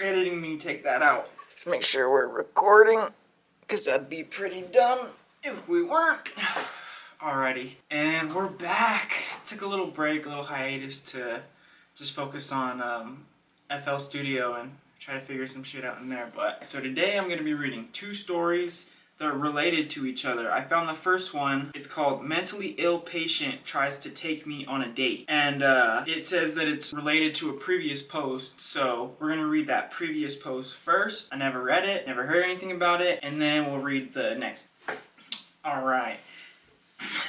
editing me take that out. Let's make sure we're recording, because that'd be pretty dumb if we weren't. Alrighty, and we're back. Took a little break, a little hiatus to just focus on FL Studio and try to figure some shit out in there. But so today I'm going to be reading 2 stories that are related to each other. I found the first one. It's called Mentally Ill Patient Tries to Take Me on a Date. And it says that it's related to a previous post, so we're going to read that previous post first. I never read it, never heard anything about it, and then we'll read the next. Alright.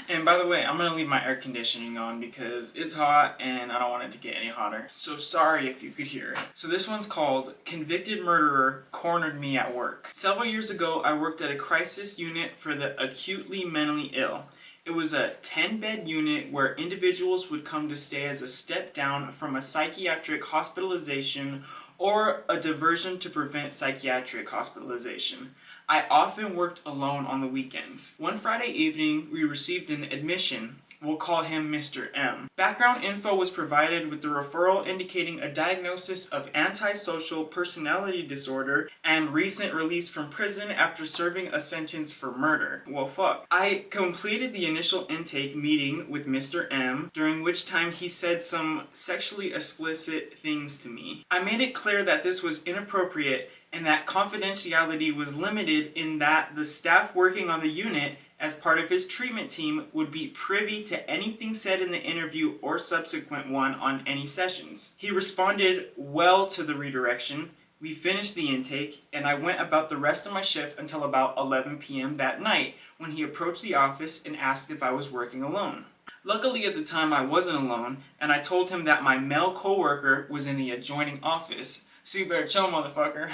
And by the way, I'm going to leave my air conditioning on because it's hot and I don't want it to get any hotter. So sorry if you could hear it. So this one's called Convicted Murderer Cornered Me at Work. Several years ago, I worked at a crisis unit for the acutely mentally ill. It was a 10-bed unit where individuals would come to stay as a step down from a psychiatric hospitalization or a diversion to prevent psychiatric hospitalization. I often worked alone on the weekends. One Friday evening, we received an admission. We'll call him Mr. M. Background info was provided with the referral indicating a diagnosis of antisocial personality disorder and recent release from prison after serving a sentence for murder. Well, fuck. I completed the initial intake meeting with Mr. M, during which time he said some sexually explicit things to me. I made it clear that this was inappropriate and that confidentiality was limited in that the staff working on the unit as part of his treatment team would be privy to anything said in the interview or subsequent one on any sessions. He responded well to the redirection. We finished the intake, and I went about the rest of my shift until about 11 p.m. that night, when he approached the office and asked if I was working alone. Luckily at the time I wasn't alone, and I told him that my male coworker was in the adjoining office, so you better chill, motherfucker.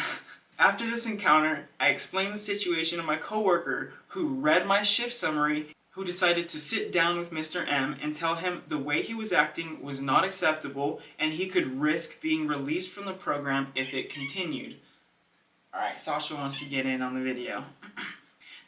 After this encounter, I explained the situation to my coworker, who read my shift summary, who decided to sit down with Mr. M and tell him the way he was acting was not acceptable and he could risk being released from the program if it continued. Alright, Sasha wants to get in on the video.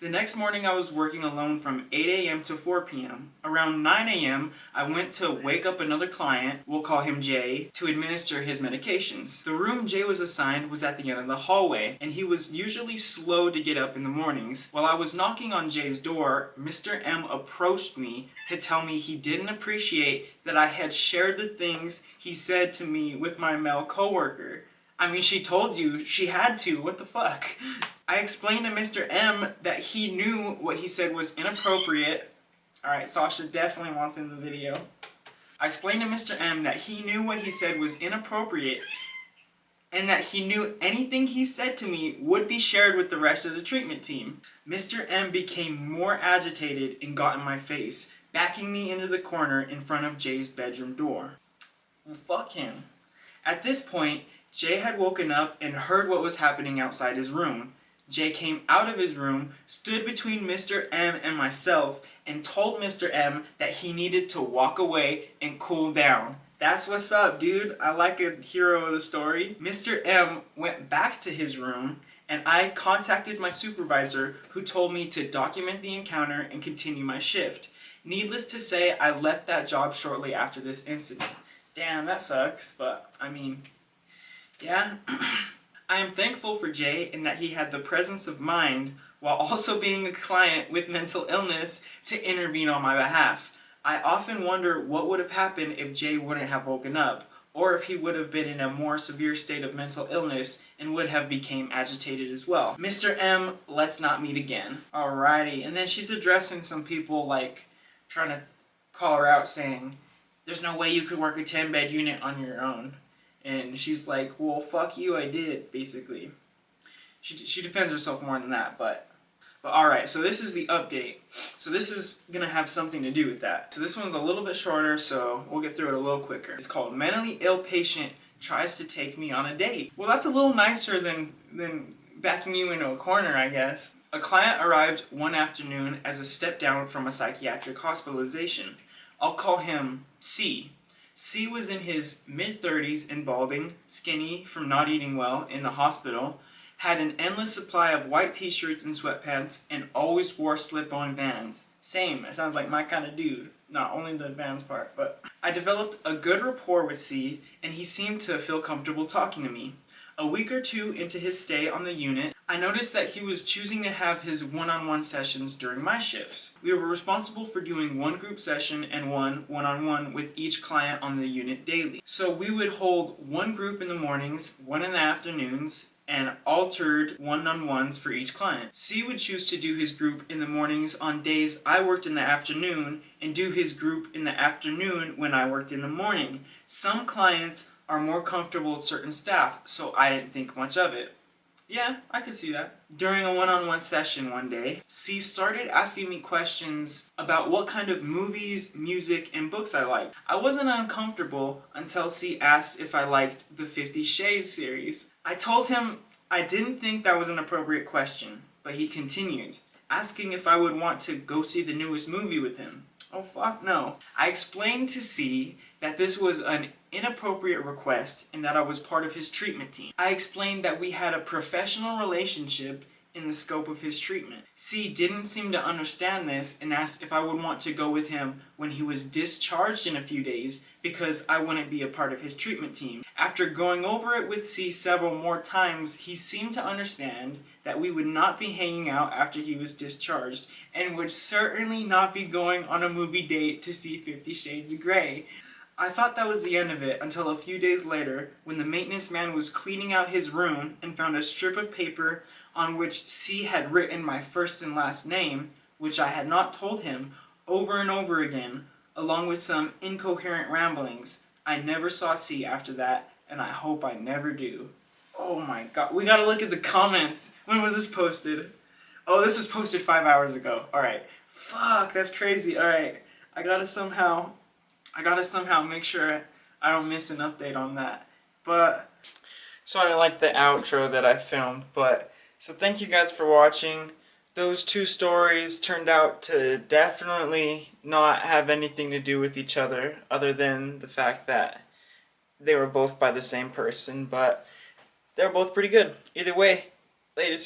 The next morning I was working alone from 8 a.m. to 4 p.m. Around 9 a.m. I went to wake up another client, we'll call him Jay, to administer his medications. The room Jay was assigned was at the end of the hallway, and he was usually slow to get up in the mornings. While I was knocking on Jay's door, Mr. M approached me to tell me he didn't appreciate that I had shared the things he said to me with my male coworker. I mean, she told you she had to, what the fuck? I explained to Mr. M that he knew what he said was inappropriate. Alright, Sasha definitely wants in the video. I explained to Mr. M that he knew what he said was inappropriate and that he knew anything he said to me would be shared with the rest of the treatment team. Mr. M became more agitated and got in my face, backing me into the corner in front of Jay's bedroom door. Well, fuck him. At this point, Jay had woken up and heard what was happening outside his room. Jay came out of his room, stood between Mr. M and myself, and told Mr. M that he needed to walk away and cool down. That's what's up, dude. I like a hero of the story. Mr. M went back to his room, and I contacted my supervisor, who told me to document the encounter and continue my shift. Needless to say, I left that job shortly after this incident. Damn, that sucks, but I mean, yeah. I am thankful for Jay in that he had the presence of mind, while also being a client with mental illness, to intervene on my behalf. I often wonder what would have happened if Jay wouldn't have woken up, or if he would have been in a more severe state of mental illness and would have become agitated as well. Mr. M, let's not meet again. Alrighty, and then she's addressing some people, like, trying to call her out saying, there's no way you could work a 10-bed unit on your own. And she's like, well, fuck you, I did, basically. She defends herself more than that, but alright, so this is the update. So this is going to have something to do with that. So this one's a little bit shorter, so we'll get through it a little quicker. It's called Mentally Ill Patient Tries to Take Me on a Date. Well, that's a little nicer than backing you into a corner, I guess. A client arrived one afternoon as a step down from a psychiatric hospitalization. I'll call him C. C was in his mid-30s and balding, skinny from not eating well in the hospital, had an endless supply of white t-shirts and sweatpants, and always wore slip-on Vans. Same, it sounds like my kind of dude. Not only the Vans part, but... I developed a good rapport with C, and he seemed to feel comfortable talking to me. A week or two into his stay on the unit, I noticed that he was choosing to have his one-on-one sessions during my shifts. We were responsible for doing one group session and one one-on-one with each client on the unit daily. So we would hold one group in the mornings, one in the afternoons, and altered one-on-ones for each client. C would choose to do his group in the mornings on days I worked in the afternoon and do his group in the afternoon when I worked in the morning. Some clients are more comfortable with certain staff, so I didn't think much of it. Yeah, I could see that. During a one-on-one session one day, C started asking me questions about what kind of movies, music, and books I liked. I wasn't uncomfortable until C asked if I liked the 50 Shades series. I told him I didn't think that was an appropriate question, but he continued, asking if I would want to go see the newest movie with him. Oh fuck no. I explained to C that this was an inappropriate request and that I was part of his treatment team. I explained that we had a professional relationship in the scope of his treatment. C didn't seem to understand this and asked if I would want to go with him when he was discharged in a few days because I wouldn't be a part of his treatment team. After going over it with C several more times, he seemed to understand that we would not be hanging out after he was discharged and would certainly not be going on a movie date to see 50 Shades of Grey. I thought that was the end of it until a few days later when the maintenance man was cleaning out his room and found a strip of paper on which C had written my first and last name, which I had not told him, over and over again, along with some incoherent ramblings. I never saw C after that, and I hope I never do. Oh my god, we gotta look at the comments. When was this posted? Oh, this was posted 5 hours ago. Alright. Fuck, that's crazy. Alright. I gotta somehow make sure I don't miss an update on that. But, so I like the outro that I filmed, but, so thank you guys for watching. Those two stories turned out to definitely not have anything to do with each other, other than the fact that they were both by the same person, but they were both pretty good. Either way, latest.